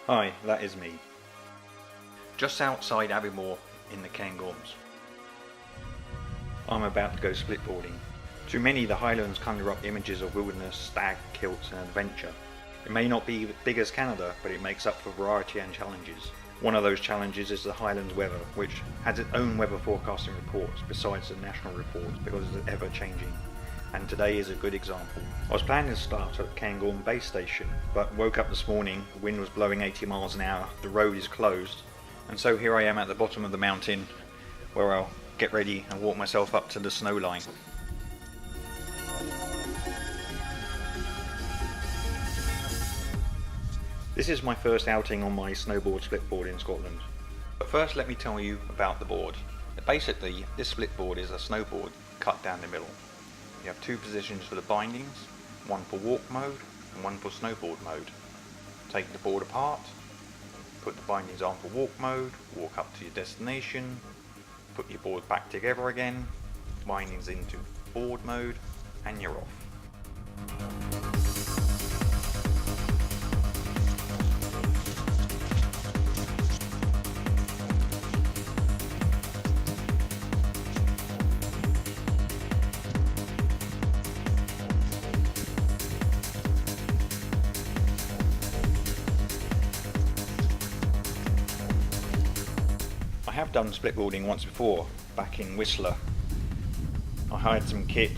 Hi, that is me. Just outside Aviemore in the Cairngorms. I'm about to go splitboarding. To many, the Highlands conjure up images of wilderness, stag, kilts and adventure. It may not be as big as Canada, but it makes up for variety and challenges. One of those challenges is the Highlands weather, which has its own weather forecasting reports besides the national reports because it's ever changing. And today is a good example. I was planning to start at Cairngorm base station, but woke up this morning, the wind was blowing 80 miles an hour, the road is closed, and so here I am at the bottom of the mountain where I'll get ready and walk myself up to the snow line. This is my first outing on my snowboard splitboard in Scotland. But first let me tell you about the board. Basically, this splitboard is a snowboard cut down the middle. You have two positions for the bindings, one for walk mode and one for snowboard mode. Take the board apart, put the bindings on for walk mode, walk up to your destination, put your board back together again, bindings into board mode, and you're off. I have done splitboarding once before, back in Whistler. I hired some kit,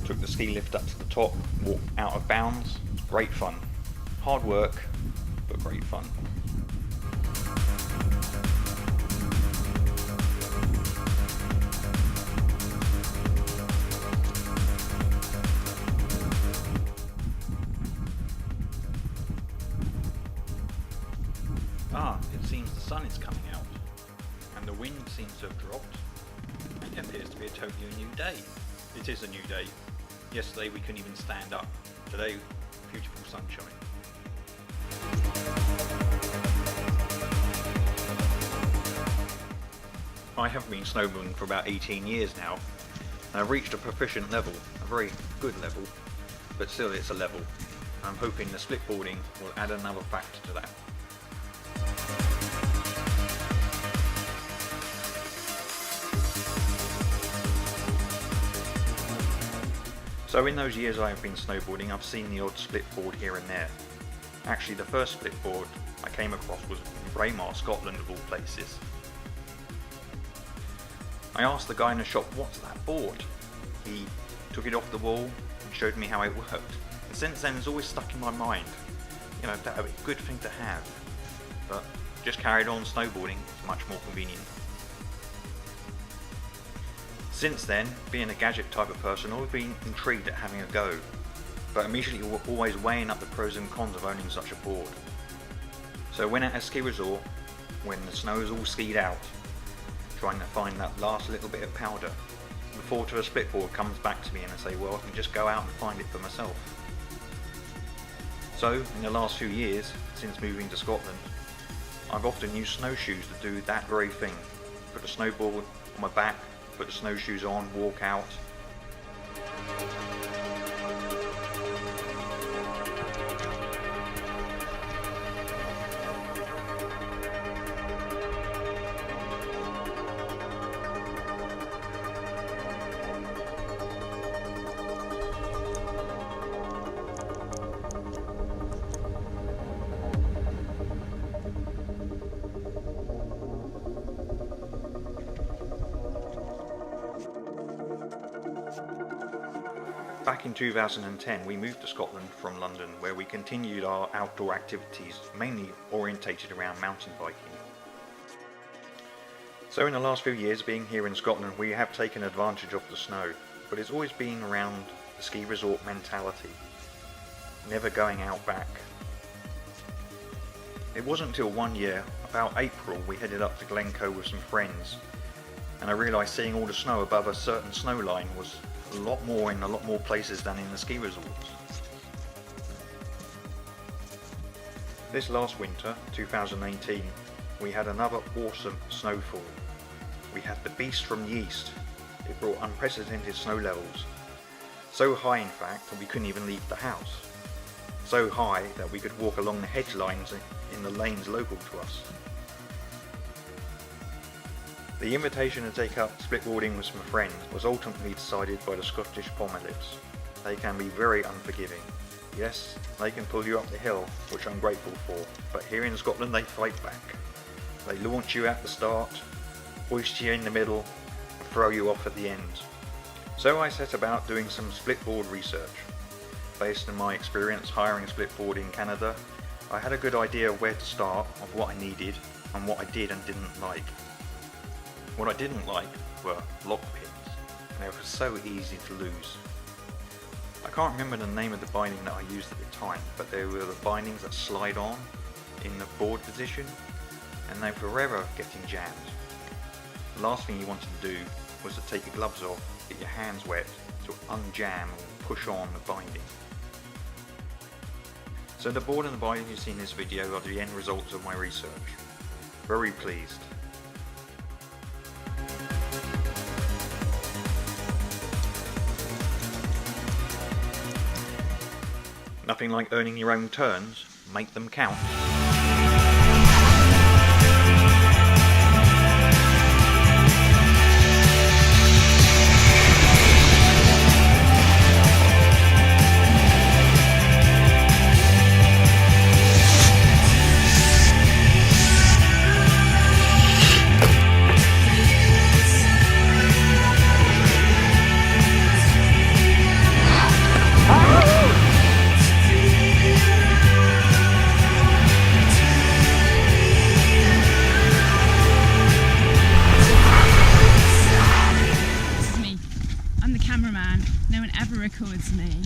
took the ski lift up to the top, walked out of bounds. Great fun. Hard work, but great fun. It seems the sun is coming out. And the wind seems to have dropped, and it appears to be a totally new day. It is a new day. Yesterday we couldn't even stand up. Today, beautiful sunshine. I have been snowboarding for about 18 years now, and I've reached a proficient level, a very good level, but still it's a level. I'm hoping the splitboarding will add another factor to that. So in those years I have been snowboarding, I've seen the odd splitboard here and there. Actually, the first splitboard I came across was in Braemar, Scotland of all places. I asked the guy in the shop, "What's that board?" He took it off the wall and showed me how it worked. And since then it's always stuck in my mind. You know, that would be a good thing to have. But just carried on snowboarding, it's much more convenient. Since then, being a gadget type of person, I've been intrigued at having a go, but immediately always weighing up the pros and cons of owning such a board. So when at a ski resort, when the snow is all skied out, trying to find that last little bit of powder, the thought of a splitboard comes back to me and I say, well, I can just go out and find it for myself. So in the last few years, since moving to Scotland, I've often used snowshoes to do that very thing. Put a snowboard on my back, put the snowshoes on, walk out. Back in 2010 we moved to Scotland from London, where we continued our outdoor activities mainly orientated around mountain biking. So in the last few years being here in Scotland we have taken advantage of the snow, but it's always been around the ski resort mentality, never going out back. It wasn't until one year, about April, we headed up to Glencoe with some friends, and I realised seeing all the snow above a certain snow line was a lot more in a lot more places than in the ski resorts. This last winter, 2018, we had another awesome snowfall. We had the beast from the east. It brought unprecedented snow levels. So high in fact that we couldn't even leave the house. so high that we could walk along the hedge lines in the lanes local to us. The invitation to take up splitboarding with some friends was ultimately decided by the Scottish Palmolives. They can be very unforgiving. Yes, they can pull you up the hill, which I'm grateful for, but here in Scotland they fight back. They launch you at the start, hoist you in the middle, and throw you off at the end. So I set about doing some splitboard research. Based on my experience hiring a splitboard in Canada, I had a good idea of where to start, of what I needed, and what I did and didn't like. What I didn't like were lock pins, and they were so easy to lose. I can't remember the name of the binding that I used at the time, but they were the bindings that slide on in the board position, and they were forever getting jammed. The last thing you wanted to do was to take your gloves off, get your hands wet, to unjam or push on the binding. So the board and the binding you see in this video are the end results of my research. Very pleased. Nothing like earning your own turns, make them count. I'm the cameraman, no one ever records me.